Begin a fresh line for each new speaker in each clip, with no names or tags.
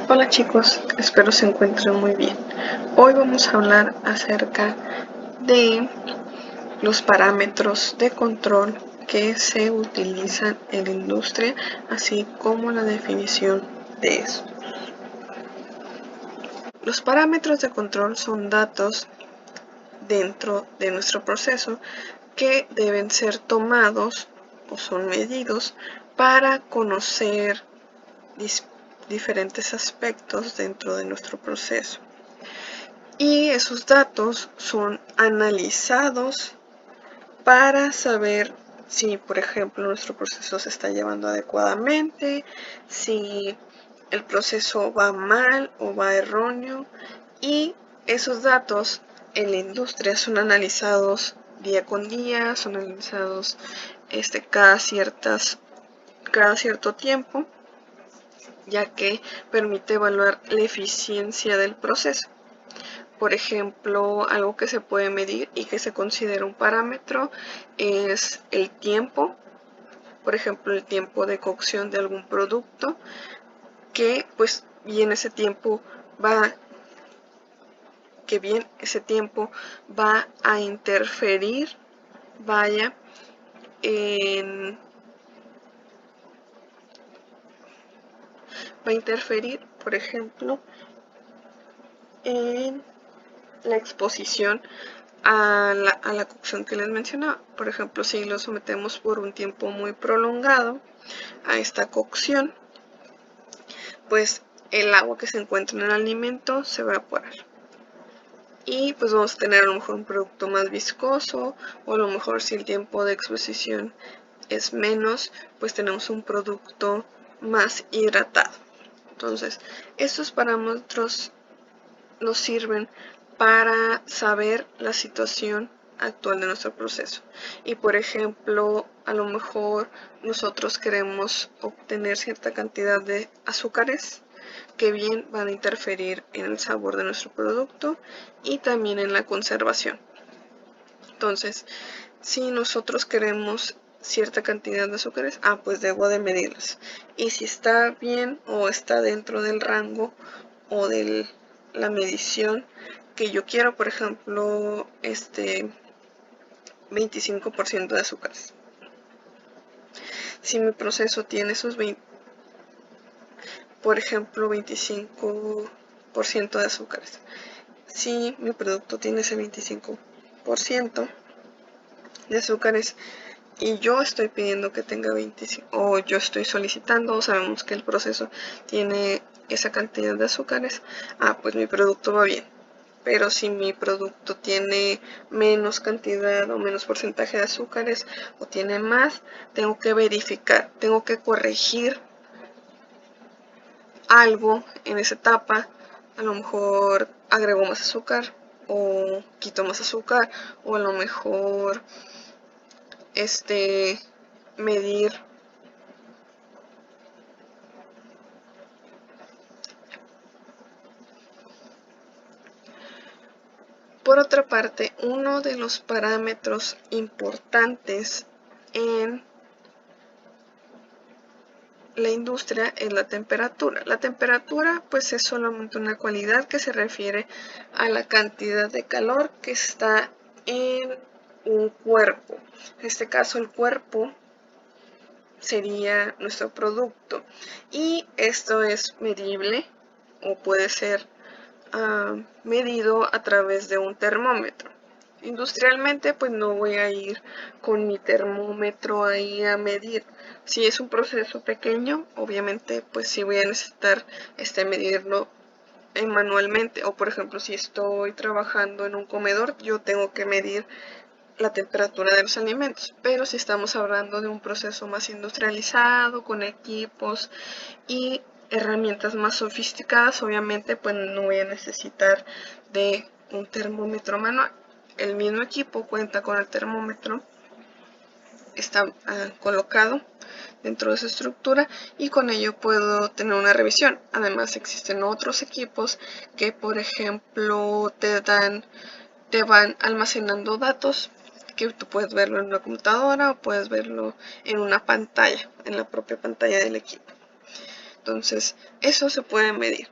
Hola chicos, espero se encuentren muy bien. Hoy vamos a hablar acerca de los parámetros de control que se utilizan en la industria, así como la definición de estos. Los parámetros de control son datos dentro de nuestro proceso que deben ser tomados o son medidos para conocer diferentes aspectos dentro de nuestro proceso. Y esos datos son analizados para saber si, por ejemplo, nuestro proceso se está llevando adecuadamente, si el proceso va mal o va erróneo, y esos datos en la industria son analizados día con día, son analizados cada cierto tiempo, ya que permite evaluar la eficiencia del proceso. Por ejemplo, algo que se puede medir y que se considera un parámetro es el tiempo. Por ejemplo, el tiempo de cocción de algún producto, que pues bien ese tiempo va a interferir, por ejemplo, en la exposición a la cocción que les mencionaba. Por ejemplo, si lo sometemos por un tiempo muy prolongado a esta cocción, pues el agua que se encuentra en el alimento se va a evaporar. Y pues vamos a tener a lo mejor un producto más viscoso, o a lo mejor si el tiempo de exposición es menos, pues tenemos un producto más hidratado. Entonces, estos parámetros nos sirven para saber la situación actual de nuestro proceso. Y por ejemplo, a lo mejor nosotros queremos obtener cierta cantidad de azúcares que bien van a interferir en el sabor de nuestro producto y también en la conservación. Entonces, si nosotros queremos cierta cantidad de azúcares, pues debo de medirlas. Y si está bien o está dentro del rango o de la medición que yo quiero, por ejemplo, 25% de azúcares. Si mi proceso tiene esos por ejemplo, 25% de azúcares. Si mi producto tiene ese 25% de azúcares y yo estoy pidiendo que tenga 25, o yo estoy solicitando, o sabemos que el proceso tiene esa cantidad de azúcares, pues mi producto va bien. Pero si mi producto tiene menos cantidad o menos porcentaje de azúcares o tiene más, tengo que verificar, tengo que corregir algo en esa etapa. A lo mejor agrego más azúcar o quito más azúcar, o a lo mejor medir por otra parte. Uno de los parámetros importantes en la industria es la temperatura. La temperatura pues es solamente una cualidad que se refiere a la cantidad de calor que está en un cuerpo. En este caso el cuerpo sería nuestro producto, y esto es medible o puede ser medido a través de un termómetro. Industrialmente pues no voy a ir con mi termómetro ahí a medir. Si es un proceso pequeño, obviamente pues sí voy a necesitar medirlo manualmente, o por ejemplo si estoy trabajando en un comedor, yo tengo que medir la temperatura de los alimentos. Pero si estamos hablando de un proceso más industrializado, con equipos y herramientas más sofisticadas, obviamente pues no voy a necesitar de un termómetro manual. El mismo equipo cuenta con el termómetro, está colocado dentro de su estructura, y con ello puedo tener una revisión. Además existen otros equipos que por ejemplo te van almacenando datos, que tú puedes verlo en una computadora o puedes verlo en una pantalla, en la propia pantalla del equipo. Entonces eso se puede medir.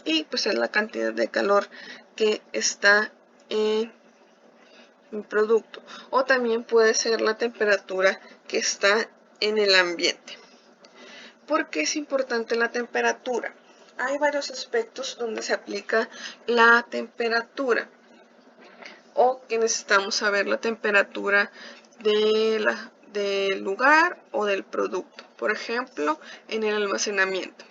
Y pues es la cantidad de calor que está en mi producto. O también puede ser la temperatura que está en el ambiente. ¿Por qué es importante la temperatura? Hay varios aspectos donde se aplica la temperatura o que necesitamos saber la temperatura del lugar o del producto. Por ejemplo, en el almacenamiento.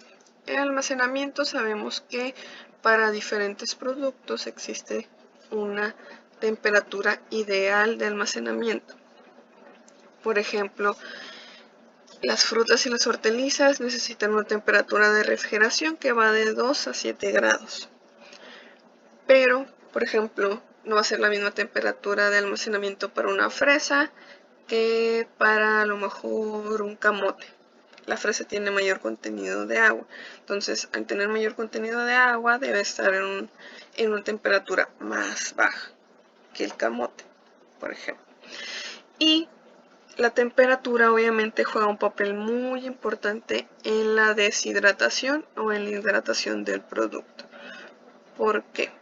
En el almacenamiento sabemos que para diferentes productos existe una temperatura ideal de almacenamiento. Por ejemplo, las frutas y las hortalizas necesitan una temperatura de refrigeración que va de 2 a 7 grados. Pero, por ejemplo, no va a ser la misma temperatura de almacenamiento para una fresa que para a lo mejor un camote. La fresa tiene mayor contenido de agua. Entonces, al tener mayor contenido de agua, debe estar en una temperatura más baja que el camote, por ejemplo. Y la temperatura obviamente juega un papel muy importante en la deshidratación o en la hidratación del producto. ¿Por qué?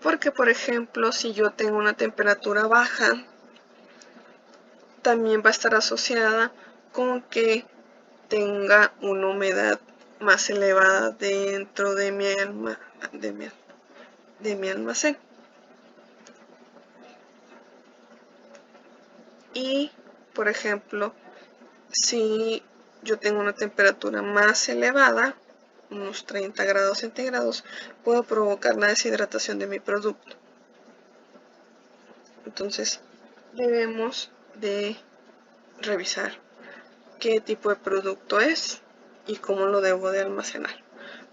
Porque, por ejemplo, si yo tengo una temperatura baja, también va a estar asociada con que tenga una humedad más elevada dentro de mi almacén. Y, por ejemplo, si yo tengo una temperatura más elevada, unos 30 grados centígrados, puedo provocar la deshidratación de mi producto. Entonces, debemos de revisar qué tipo de producto es y cómo lo debo de almacenar.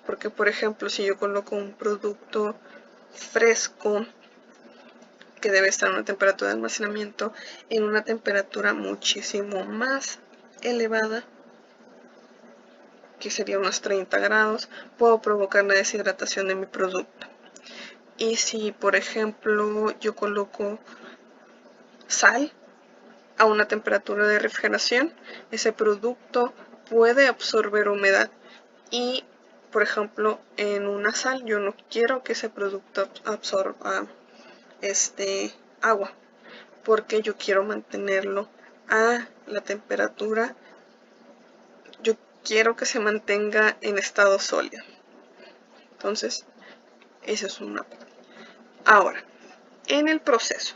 Porque, por ejemplo, si yo coloco un producto fresco que debe estar en una temperatura de almacenamiento en una temperatura muchísimo más elevada, que sería unos 30 grados, puedo provocar la deshidratación de mi producto. Y si, por ejemplo, yo coloco sal a una temperatura de refrigeración, ese producto puede absorber humedad y, por ejemplo, en una sal yo no quiero que ese producto absorba agua, porque yo quiero mantenerlo a la temperatura, yo quiero que se mantenga en estado sólido. Entonces, esa es una. Ahora, en el proceso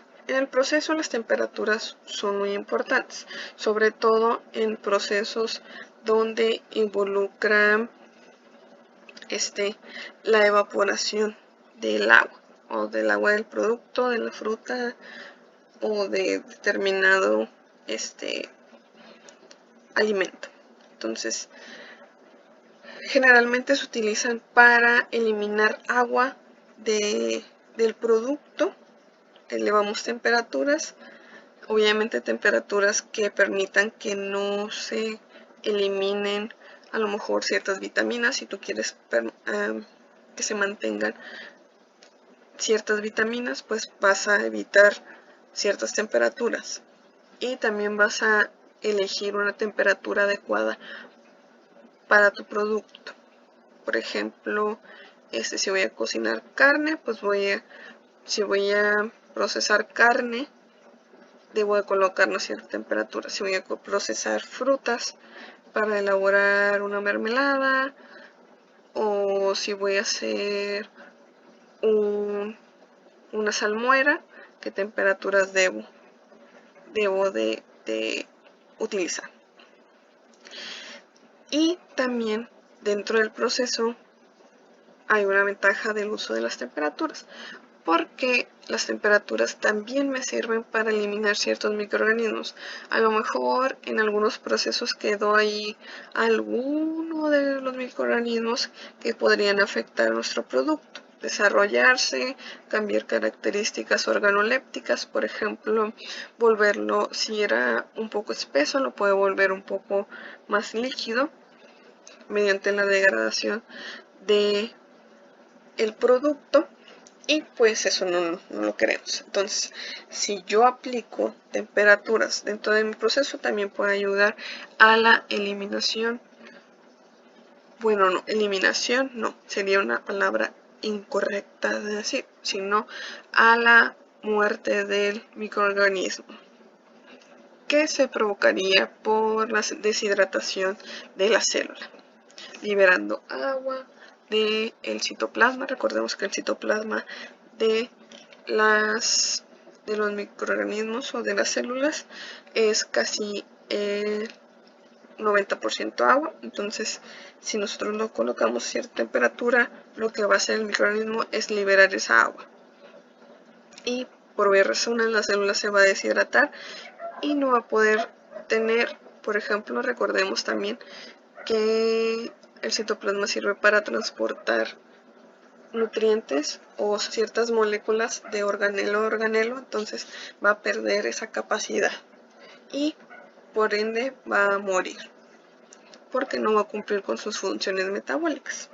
las temperaturas son muy importantes, sobre todo en procesos donde involucran la evaporación del agua o del agua del producto, de la fruta o de determinado alimento. Entonces, generalmente se utilizan para eliminar agua del producto. Elevamos temperaturas, obviamente temperaturas que permitan que no se eliminen a lo mejor ciertas vitaminas. Si tú quieres que se mantengan ciertas vitaminas, pues vas a evitar ciertas temperaturas y también vas a elegir una temperatura adecuada para tu producto. Por ejemplo, si voy a cocinar carne, pues si voy a procesar carne, debo de colocar una cierta temperatura. Si voy a procesar frutas para elaborar una mermelada, o si voy a hacer una salmuera, ¿qué temperaturas debo de utilizar? Y también dentro del proceso hay una ventaja del uso de las temperaturas, porque las temperaturas también me sirven para eliminar ciertos microorganismos. A lo mejor en algunos procesos quedó ahí alguno de los microorganismos que podrían afectar nuestro producto, desarrollarse, cambiar características organolépticas, por ejemplo, volverlo, si era un poco espeso, lo puede volver un poco más líquido mediante la degradación de el producto, y pues eso no lo queremos. Entonces, si yo aplico temperaturas dentro de mi proceso, también puede ayudar a la eliminación bueno, no, eliminación no, sería una palabra incorrecta de decir, sino a la muerte del microorganismo, que se provocaría por la deshidratación de la célula, liberando agua del citoplasma. Recordemos que el citoplasma de los microorganismos o de las células es casi 90% agua. Entonces, si nosotros no colocamos cierta temperatura, lo que va a hacer el microorganismo es liberar esa agua. Y por varias razones la célula se va a deshidratar y no va a poder tener, por ejemplo, recordemos también que el citoplasma sirve para transportar nutrientes o ciertas moléculas de organelo a organelo, entonces va a perder esa capacidad y por ende va a morir porque no va a cumplir con sus funciones metabólicas.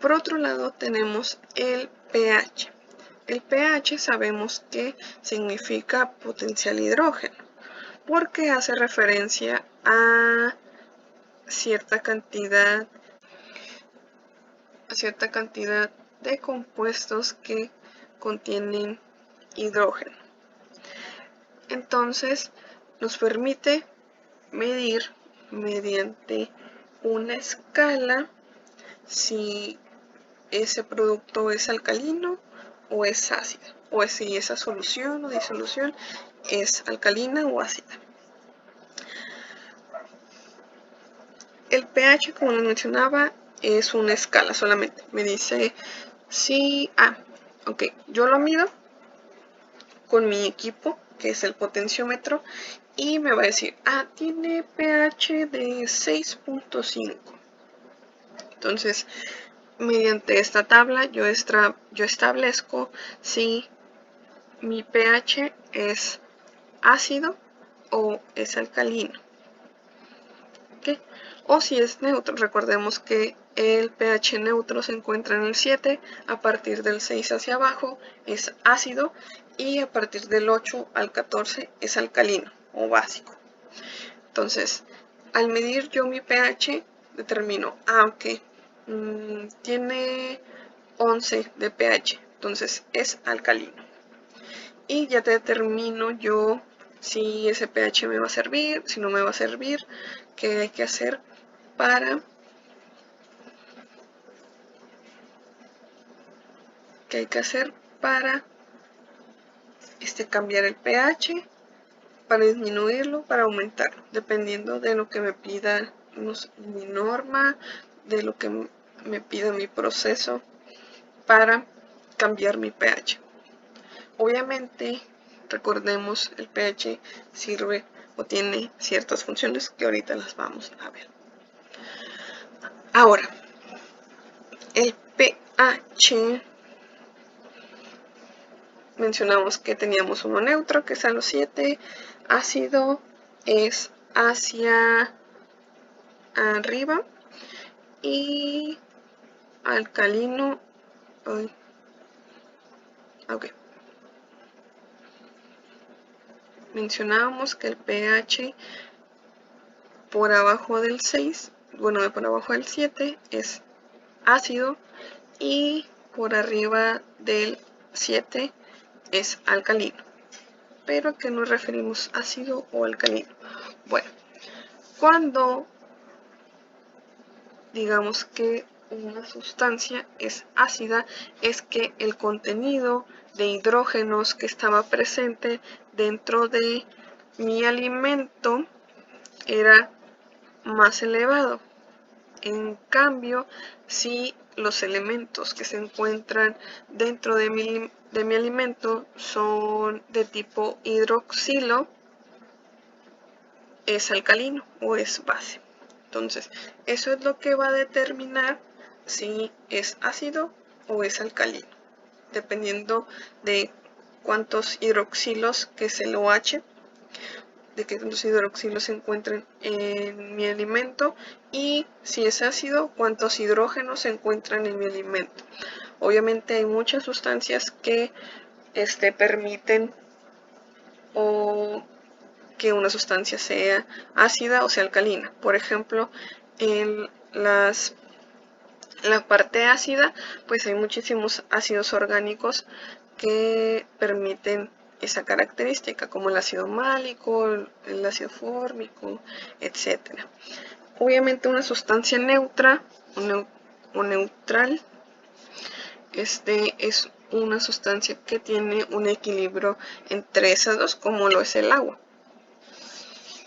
Por otro lado tenemos el pH. El pH sabemos que significa potencial hidrógeno porque hace referencia a cierta cantidad de compuestos que contienen hidrógeno. Entonces nos permite medir mediante una escala si ese producto es alcalino o es ácido, o si esa solución o disolución es alcalina o ácida. El pH, como les mencionaba, es una escala solamente. Me dice si, yo lo mido con mi equipo, que es el potenciómetro, y me va a decir, tiene pH de 6.5. Entonces, mediante esta tabla yo establezco si mi pH es ácido o es alcalino. ¿Okay? O si es neutro. Recordemos que el pH neutro se encuentra en el 7, a partir del 6 hacia abajo es ácido y a partir del 8 al 14 es alcalino o básico. Entonces, al medir yo mi pH, determino, tiene 11 de pH, entonces es alcalino. Y ya determino yo si ese pH me va a servir, si no me va a servir, qué hay que hacer para cambiar el pH, para disminuirlo, para aumentarlo, dependiendo de lo que me pida mi norma, de lo que me pida mi proceso para cambiar mi pH. Obviamente, recordemos, el pH sirve o tiene ciertas funciones que ahorita las vamos a ver. Ahora, el pH, mencionamos que teníamos uno neutro, que es a los 7, ácido es hacia arriba y alcalino, mencionábamos que el pH por abajo del 6, por abajo del 7 es ácido y por arriba del 7 es alcalino. ¿Pero a qué nos referimos, ácido o alcalino? Bueno, cuando digamos que una sustancia es ácida, es que el contenido de hidrógenos que estaba presente dentro de mi alimento era más elevado. En cambio, si los elementos que se encuentran dentro de mi alimento son de tipo hidroxilo, es alcalino o es base. Entonces, eso es lo que va a determinar si es ácido o es alcalino, dependiendo de cuántos hidroxilos, que es el OH, de que los hidroxilos se encuentren en mi alimento, y si es ácido, cuántos hidrógenos se encuentran en mi alimento. Obviamente hay muchas sustancias que permiten o que una sustancia sea ácida o sea alcalina. Por ejemplo, en la parte ácida, pues hay muchísimos ácidos orgánicos que permiten esa característica, como el ácido málico, el ácido fórmico, etc. Obviamente una sustancia neutra o neutral es una sustancia que tiene un equilibrio entre esas dos, como lo es el agua.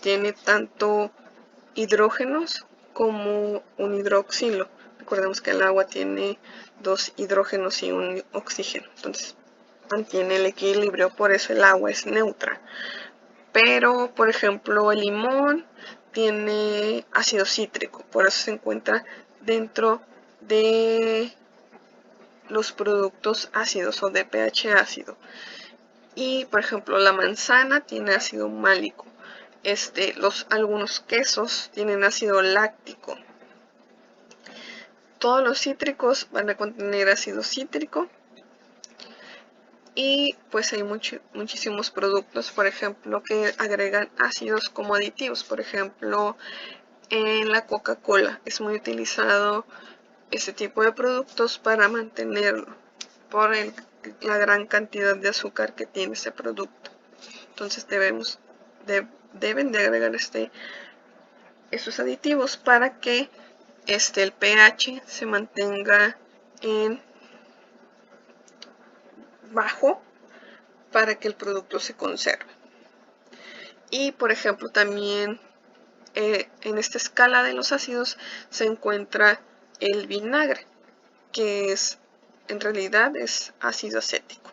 Tiene tanto hidrógenos como un hidroxilo. Recordemos que el agua tiene 2 hidrógenos y un oxígeno, entonces mantiene el equilibrio, por eso el agua es neutra. Pero, por ejemplo, el limón tiene ácido cítrico, por eso se encuentra dentro de los productos ácidos o de pH ácido. Y, por ejemplo, la manzana tiene ácido málico. Algunos quesos tienen ácido láctico. Todos los cítricos van a contener ácido cítrico. Y pues hay muchísimos productos, por ejemplo, que agregan ácidos como aditivos. Por ejemplo, en la Coca-Cola es muy utilizado este tipo de productos para mantenerlo por la gran cantidad de azúcar que tiene ese producto. Entonces deben de agregar esos aditivos para que el pH se mantenga en bajo para que el producto se conserve. Y por ejemplo también en esta escala de los ácidos se encuentra el vinagre, que en realidad es ácido acético.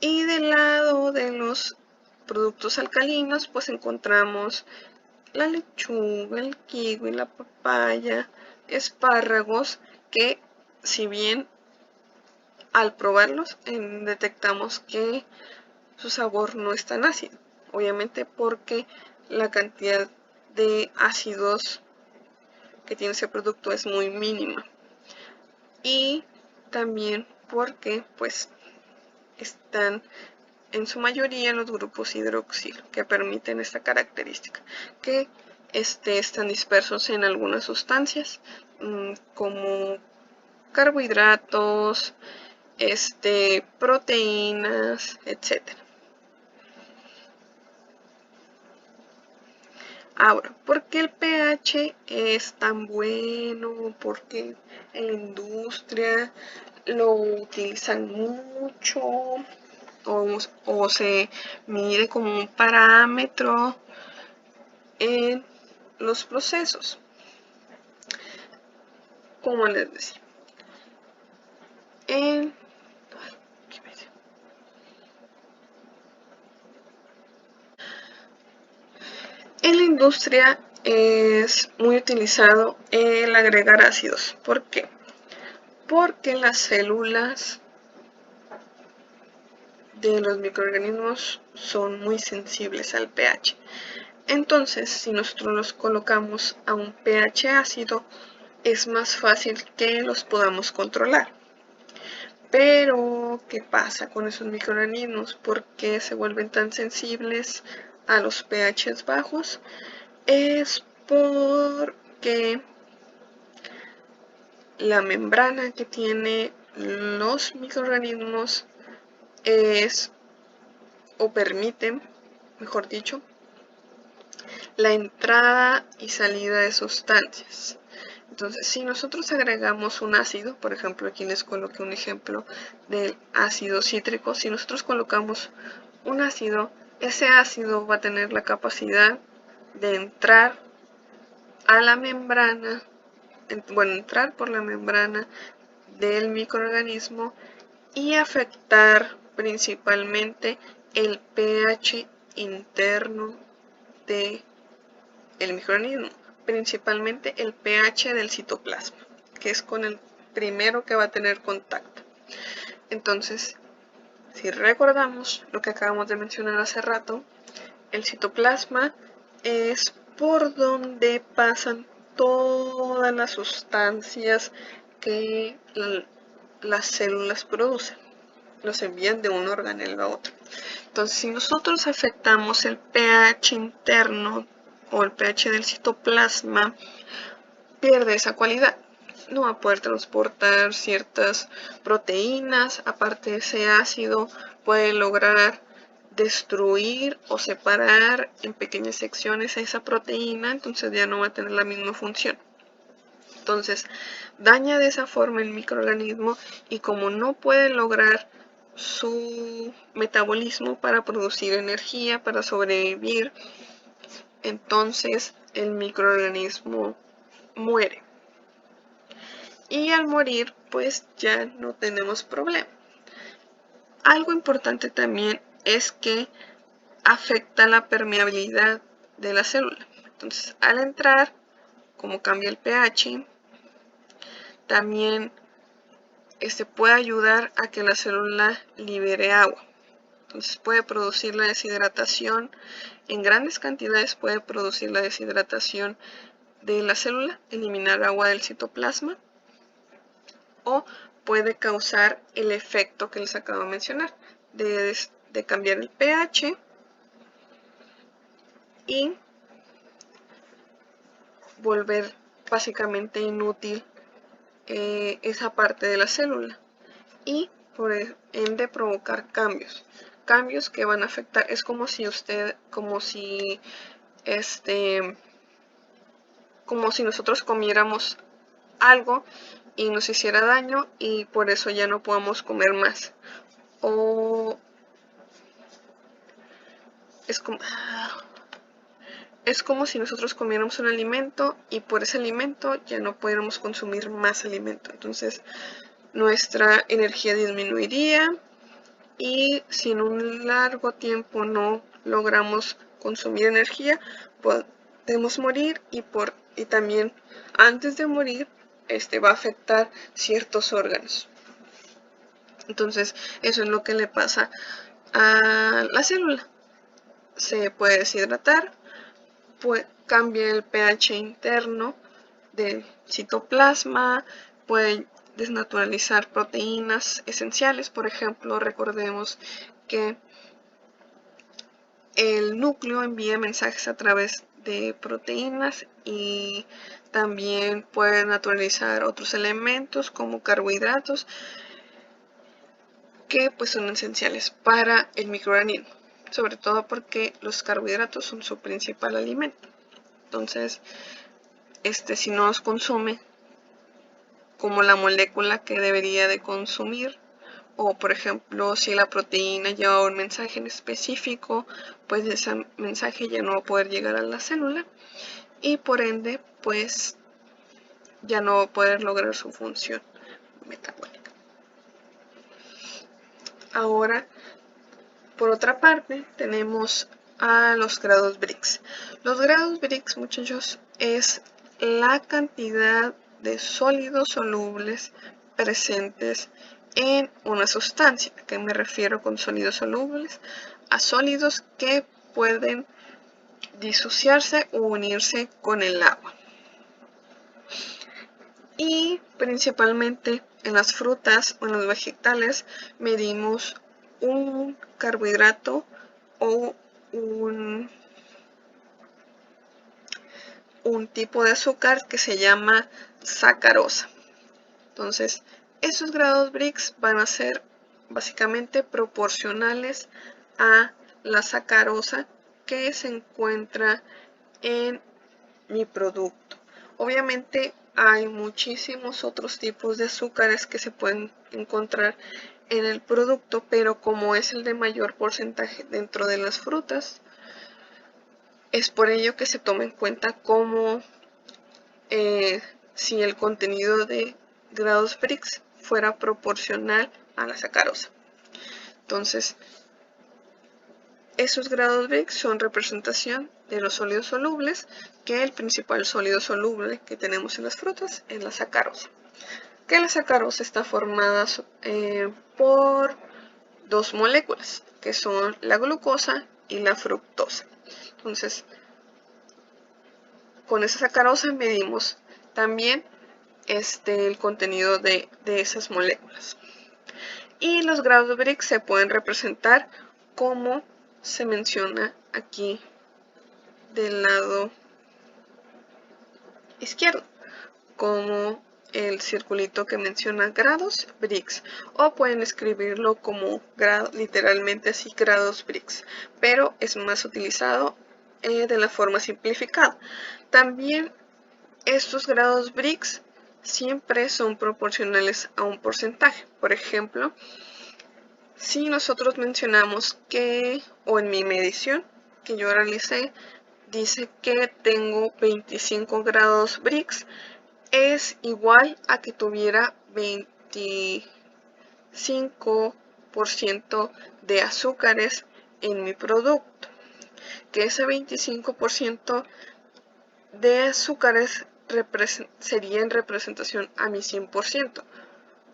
Y del lado de los productos alcalinos pues encontramos la lechuga, el kiwi, la papaya, espárragos, que si bien al probarlos detectamos que su sabor no es tan ácido, obviamente porque la cantidad de ácidos que tiene ese producto es muy mínima, y también porque pues están en su mayoría los grupos hidroxilo que permiten esta característica, que están dispersos en algunas sustancias como carbohidratos, proteínas, etc. Ahora, ¿por qué el pH es tan bueno? ¿Por qué en la industria lo utilizan mucho? O se mide como un parámetro en los procesos. Como les decía, en la industria es muy utilizado el agregar ácidos. ¿Por qué? Porque las células de los microorganismos son muy sensibles al pH. Entonces, si nosotros los colocamos a un pH ácido, es más fácil que los podamos controlar. Pero, ¿qué pasa con esos microorganismos? ¿Por qué se vuelven tan sensibles a los pHs bajos? Es porque la membrana que tiene los microorganismos permite, mejor dicho, la entrada y salida de sustancias. Entonces, si nosotros agregamos un ácido, por ejemplo, aquí les coloqué un ejemplo del ácido cítrico, si nosotros colocamos un ácido, ese ácido va a tener la capacidad de entrar a la membrana, entrar por la membrana del microorganismo y afectar principalmente el pH interno del microorganismo, principalmente el pH del citoplasma, que es con el primero que va a tener contacto. Entonces, si recordamos lo que acabamos de mencionar hace rato, el citoplasma es por donde pasan todas las sustancias que las células producen. los envían de un organelo a otro. Entonces, si nosotros afectamos el pH interno o el pH del citoplasma, pierde esa cualidad. No va a poder transportar ciertas proteínas. Aparte, ese ácido puede lograr destruir o separar en pequeñas secciones a esa proteína, entonces ya no va a tener la misma función. Entonces, daña de esa forma el microorganismo y como no puede lograr su metabolismo para producir energía, para sobrevivir, entonces el microorganismo muere. Y al morir, pues ya no tenemos problema. Algo importante también es que afecta la permeabilidad de la célula. Entonces, al entrar, como cambia el pH, también puede ayudar a que la célula libere agua. Entonces puede producir la deshidratación, en grandes cantidades puede producir la deshidratación de la célula, eliminar agua del citoplasma, o puede causar el efecto que les acabo de mencionar, de cambiar el pH y volver básicamente inútil esa parte de la célula y por ende provocar cambios que van a afectar. Es como si nosotros comiéramos algo y nos hiciera daño y por eso ya no podamos comer más. O es como si nosotros comiéramos un alimento y por ese alimento ya no pudiéramos consumir más alimento. Entonces nuestra energía disminuiría y si en un largo tiempo no logramos consumir energía, podemos morir y también antes de morir va a afectar ciertos órganos. Entonces eso es lo que le pasa a la célula. Se puede deshidratar, cambia el pH interno del citoplasma, puede desnaturalizar proteínas esenciales. Por ejemplo, recordemos que el núcleo envía mensajes a través de proteínas y también puede naturalizar otros elementos como carbohidratos que pues son esenciales para el microorganismo, sobre todo porque los carbohidratos son su principal alimento. Entonces, si no los consume como la molécula que debería de consumir, o por ejemplo si la proteína lleva un mensaje en específico, pues ese mensaje ya no va a poder llegar a la célula y por ende pues ya no va a poder lograr su función metabólica. Ahora, por otra parte, tenemos a los grados Brix. Los grados Brix, muchachos, es la cantidad de sólidos solubles presentes en una sustancia. ¿A qué me refiero con sólidos solubles? A sólidos que pueden disociarse o unirse con el agua. Y principalmente en las frutas o en los vegetales medimos un carbohidrato o un tipo de azúcar que se llama sacarosa. Entonces, esos grados Brix van a ser básicamente proporcionales a la sacarosa que se encuentra en mi producto. Obviamente hay muchísimos otros tipos de azúcares que se pueden encontrar en el producto, pero como es el de mayor porcentaje dentro de las frutas, es por ello que se toma en cuenta como si el contenido de grados Brix fuera proporcional a la sacarosa. Entonces, esos grados Brix son representación de los sólidos solubles, que el principal sólido soluble que tenemos en las frutas es la sacarosa. Que la sacarosa está formada por dos moléculas, que son la glucosa y la fructosa. Entonces, con esa sacarosa medimos también el contenido de esas moléculas. Y los grados Brix se pueden representar como se menciona aquí del lado izquierdo, como el circulito que menciona grados Brix, o pueden escribirlo como literalmente así, grados Brix, pero es más utilizado de la forma simplificada. También estos grados Brix siempre son proporcionales a un porcentaje. Por ejemplo, si nosotros mencionamos que, o en mi medición que yo realicé, dice que tengo 25 grados Brix, es igual a que tuviera 25% de azúcares en mi producto, que ese 25% de azúcares sería en representación a mi 100%.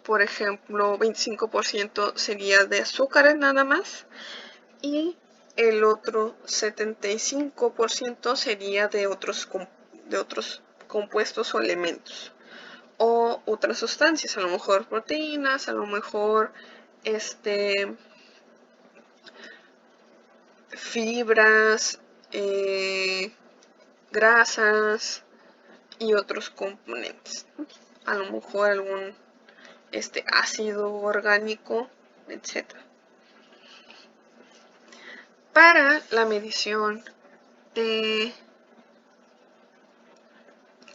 Por ejemplo, 25% sería de azúcares nada más y el otro 75% sería de otros compuestos o elementos o otras sustancias, a lo mejor proteínas, a lo mejor fibras, grasas y otros componentes, a lo mejor algún ácido orgánico, etc. Para la medición de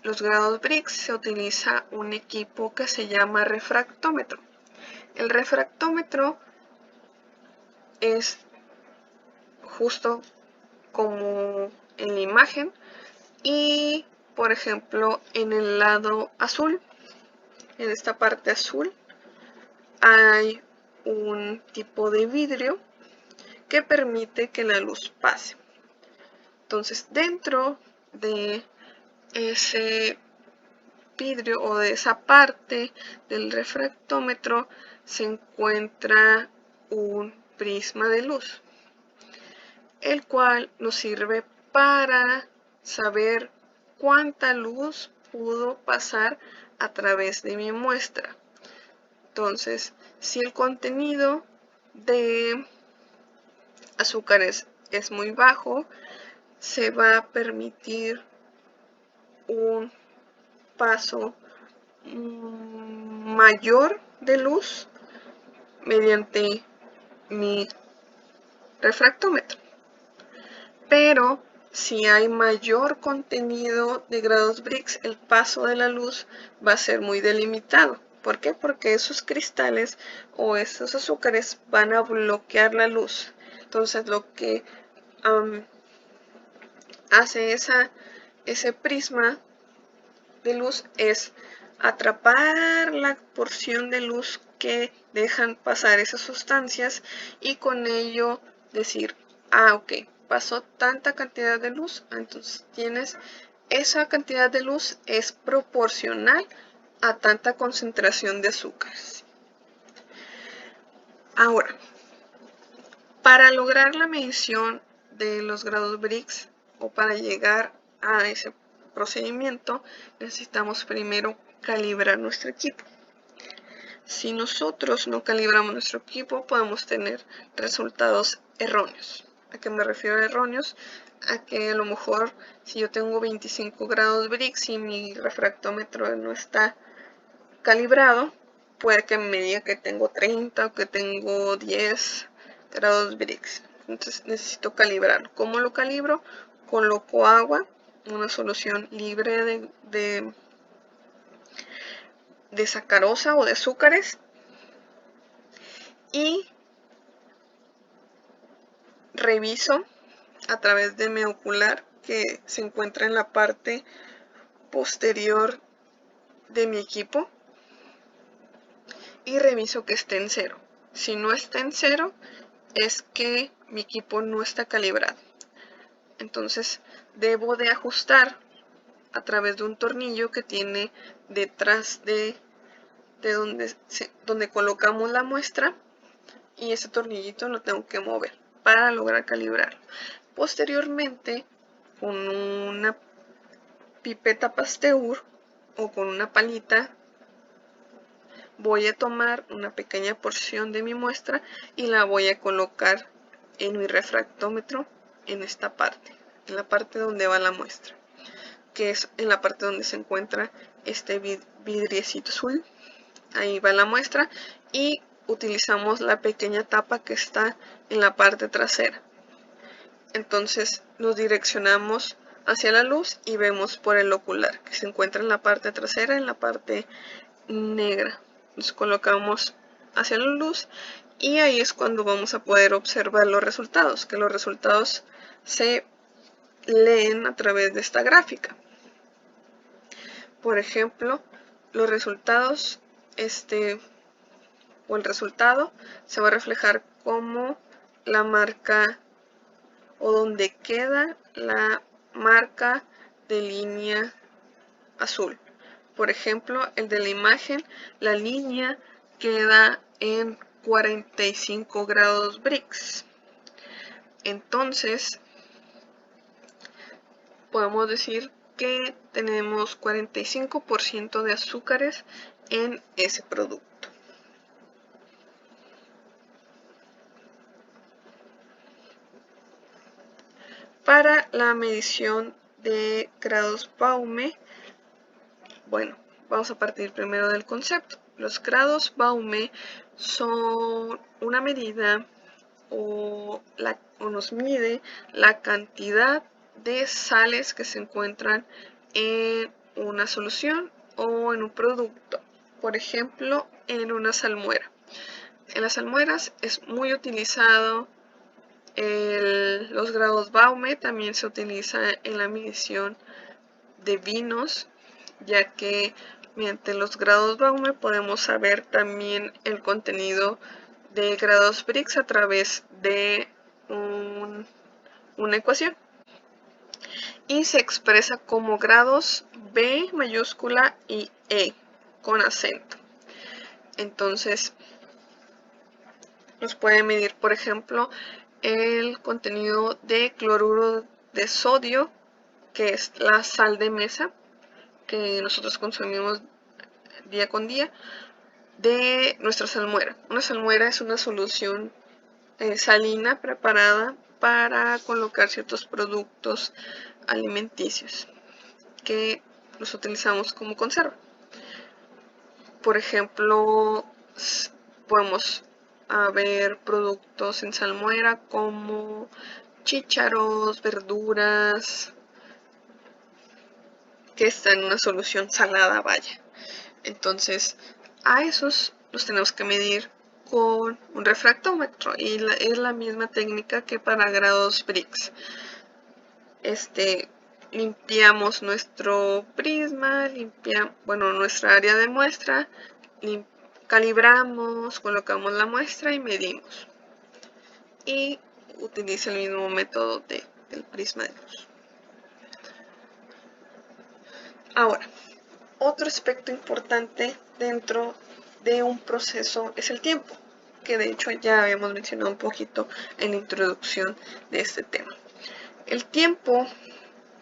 los grados Brix se utiliza un equipo que se llama refractómetro. El refractómetro es justo como en la imagen y, por ejemplo, en el lado azul, en esta parte azul, hay un tipo de vidrio que permite que la luz pase. Entonces, dentro de ese vidrio o de esa parte del refractómetro se encuentra un prisma de luz, el cual nos sirve para saber cuánta luz pudo pasar a través de mi muestra. Entonces, si el contenido de azúcares es muy bajo, se va a permitir un paso mayor de luz mediante mi refractómetro. Pero si hay mayor contenido de grados Brix, el paso de la luz va a ser muy delimitado. ¿Por qué? Porque esos cristales o esos azúcares van a bloquear la luz. Entonces lo que hace ese prisma de luz es atrapar la porción de luz que dejan pasar esas sustancias y con ello decir, ok, pasó tanta cantidad de luz, entonces esa cantidad de luz es proporcional a tanta concentración de azúcares. Ahora, para lograr la medición de los grados Brix o para llegar a ese procedimiento, necesitamos primero calibrar nuestro equipo. Si nosotros no calibramos nuestro equipo, podemos tener resultados erróneos. ¿A qué me refiero a erróneos? A que a lo mejor si yo tengo 25 grados Brix y mi refractómetro no está calibrado, puede que me diga que tengo 30 o que tengo 10 grados Brix. Entonces necesito calibrarlo. ¿Cómo lo calibro? Coloco agua, una solución libre de sacarosa o de azúcares, y reviso a través de mi ocular que se encuentra en la parte posterior de mi equipo y reviso que esté en cero. Si no está en cero, es que mi equipo no está calibrado. Entonces debo de ajustar a través de un tornillo que tiene detrás de donde colocamos la muestra, y ese tornillito lo tengo que mover para lograr calibrarlo. Posteriormente, con una pipeta Pasteur o con una palita voy a tomar una pequeña porción de mi muestra y la voy a colocar en mi refractómetro en esta parte, en la parte donde va la muestra, que es en la parte donde se encuentra este vidriecito azul. Ahí va la muestra y utilizamos la pequeña tapa que está en la parte trasera. Entonces nos direccionamos hacia la luz y vemos por el ocular, que se encuentra en la parte trasera, en la parte negra. Nos colocamos hacia la luz y ahí es cuando vamos a poder observar los resultados, que los resultados se leen a través de esta gráfica. Por ejemplo, los resultados, el resultado se va a reflejar como la marca o donde queda la marca de línea azul. Por ejemplo, el de la imagen, la línea queda en 45 grados Brix. Entonces, podemos decir que tenemos 45% de azúcares en ese producto. Para la medición de grados Baume, bueno, vamos a partir primero del concepto. Los grados Baume son una medida o nos mide la cantidad de sales que se encuentran en una solución o en un producto. Por ejemplo, en una salmuera. En las salmueras es muy utilizado los grados Baume. También se utiliza en la medición de vinos, ya que mediante los grados Baume podemos saber también el contenido de grados Brix a través de una ecuación, y se expresa como grados B mayúscula y E con acento. Entonces nos puede medir, por ejemplo, el contenido de cloruro de sodio, que es la sal de mesa que nosotros consumimos día con día, de nuestra salmuera. Una salmuera es una solución salina preparada para colocar ciertos productos alimenticios que los utilizamos como conserva. Por ejemplo, podemos ver productos en salmuera como chícharos, verduras, que están en una solución salada, vaya. Entonces, a esos los tenemos que medir con un refractómetro y es la misma técnica que para grados Brix. Limpiamos nuestro prisma, nuestra área de muestra, calibramos, colocamos la muestra y medimos. Y utiliza el mismo método del prisma de luz. Ahora, otro aspecto importante dentro de un proceso es el tiempo, que de hecho ya habíamos mencionado un poquito en la introducción de este tema. El tiempo,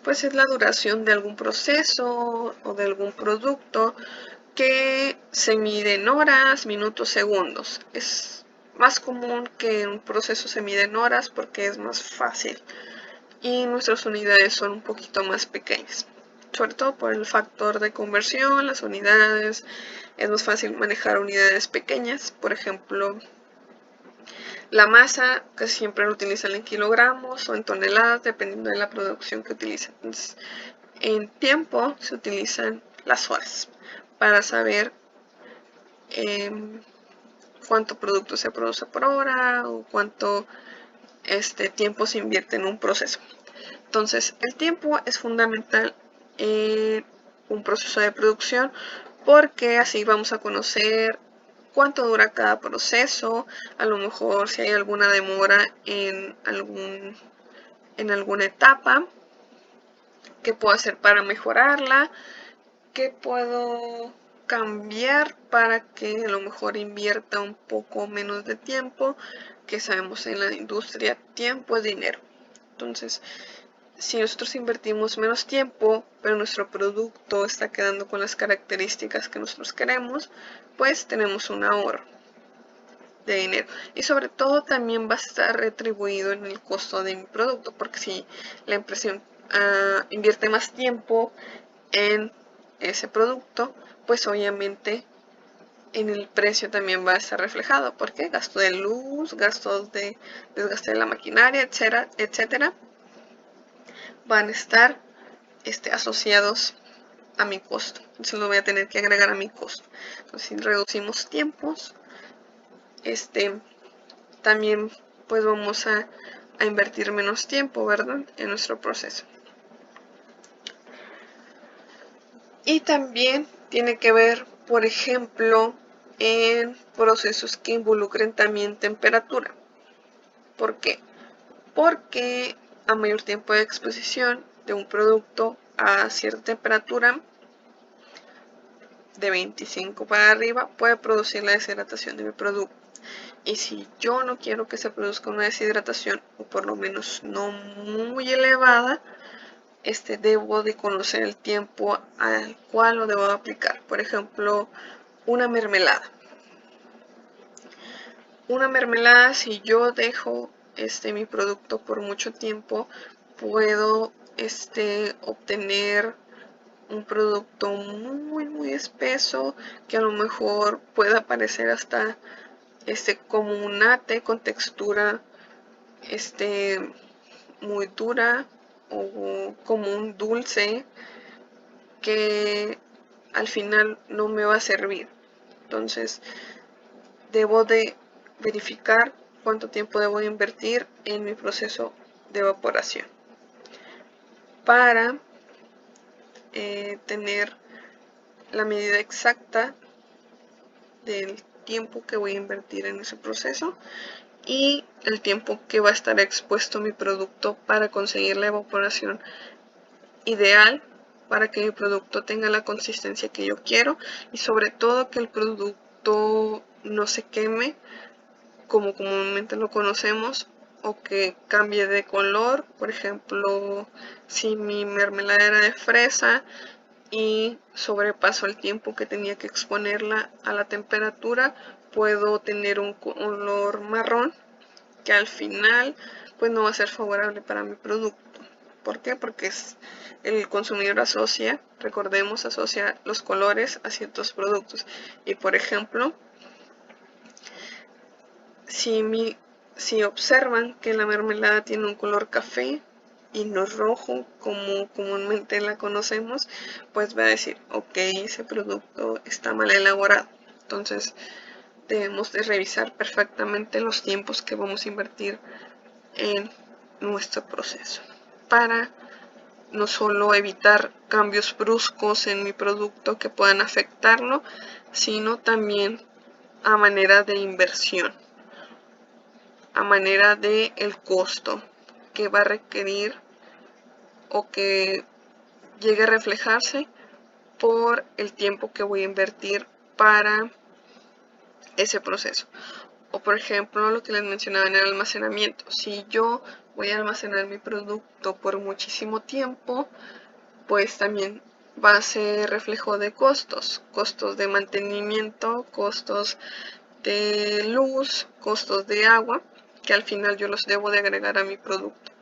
pues, es la duración de algún proceso o de algún producto que se mide en horas, minutos, segundos. Es más común que un proceso se mide en horas porque es más fácil y nuestras unidades son un poquito más pequeñas. Sobre todo por el factor de conversión, las unidades, es más fácil manejar unidades pequeñas. Por ejemplo, la masa casi siempre lo utilizan en kilogramos o en toneladas, dependiendo de la producción que utilicen. Entonces, en tiempo se utilizan las horas para saber cuánto producto se produce por hora o cuánto tiempo se invierte en un proceso. Entonces, el tiempo es fundamental en un proceso de producción porque así vamos a conocer cuánto dura cada proceso, a lo mejor si hay alguna demora en alguna etapa, qué puedo hacer para mejorarla, qué puedo cambiar para que a lo mejor invierta un poco menos de tiempo, que sabemos en la industria tiempo es dinero. Entonces, si nosotros invertimos menos tiempo, pero nuestro producto está quedando con las características que nosotros queremos, pues tenemos un ahorro de dinero. Y sobre todo también va a estar retribuido en el costo de mi producto, porque si la empresa invierte más tiempo en ese producto, pues obviamente en el precio también va a estar reflejado, porque gasto de luz, gastos de desgaste de la maquinaria, etcétera, etcétera, van a estar asociados a mi costo. Entonces lo voy a tener que agregar a mi costo. Entonces, si reducimos tiempos, también pues vamos a invertir menos tiempo, ¿verdad?, en nuestro proceso. Y también tiene que ver, por ejemplo, en procesos que involucren también temperatura. ¿Por qué? Porque a mayor tiempo de exposición de un producto a cierta temperatura, de 25 para arriba, puede producir la deshidratación de mi producto. Y si yo no quiero que se produzca una deshidratación, o por lo menos no muy elevada, debo de conocer el tiempo al cual lo debo aplicar. Por ejemplo, una mermelada. Una mermelada, si yo dejo mi producto por mucho tiempo, puedo obtener un producto muy espeso, que a lo mejor pueda parecer hasta como un ate con textura muy dura, o como un dulce que al final no me va a servir. Entonces debo de verificar cuánto tiempo debo de invertir en mi proceso de evaporación para tener la medida exacta del tiempo que voy a invertir en ese proceso y el tiempo que va a estar expuesto mi producto para conseguir la evaporación ideal, para que mi producto tenga la consistencia que yo quiero y sobre todo que el producto no se queme como comúnmente lo conocemos, o que cambie de color. Por ejemplo, si mi mermelada era de fresa y sobrepaso el tiempo que tenía que exponerla a la temperatura, puedo tener un color marrón que al final pues no va a ser favorable para mi producto. ¿Por qué? Porque el consumidor asocia los colores a ciertos productos. Y por ejemplo, si observan que la mermelada tiene un color café y no rojo como comúnmente la conocemos, pues va a decir, ok, ese producto está mal elaborado. Entonces debemos de revisar perfectamente los tiempos que vamos a invertir en nuestro proceso para no solo evitar cambios bruscos en mi producto que puedan afectarlo, sino también a manera de inversión, a manera de el costo que va a requerir o que llegue a reflejarse por el tiempo que voy a invertir para ese proceso. O por ejemplo, lo que les mencionaba en el almacenamiento. Si yo voy a almacenar mi producto por muchísimo tiempo, pues también va a ser reflejo de costos de mantenimiento, costos de luz, costos de agua, que al final yo los debo de agregar a mi producto.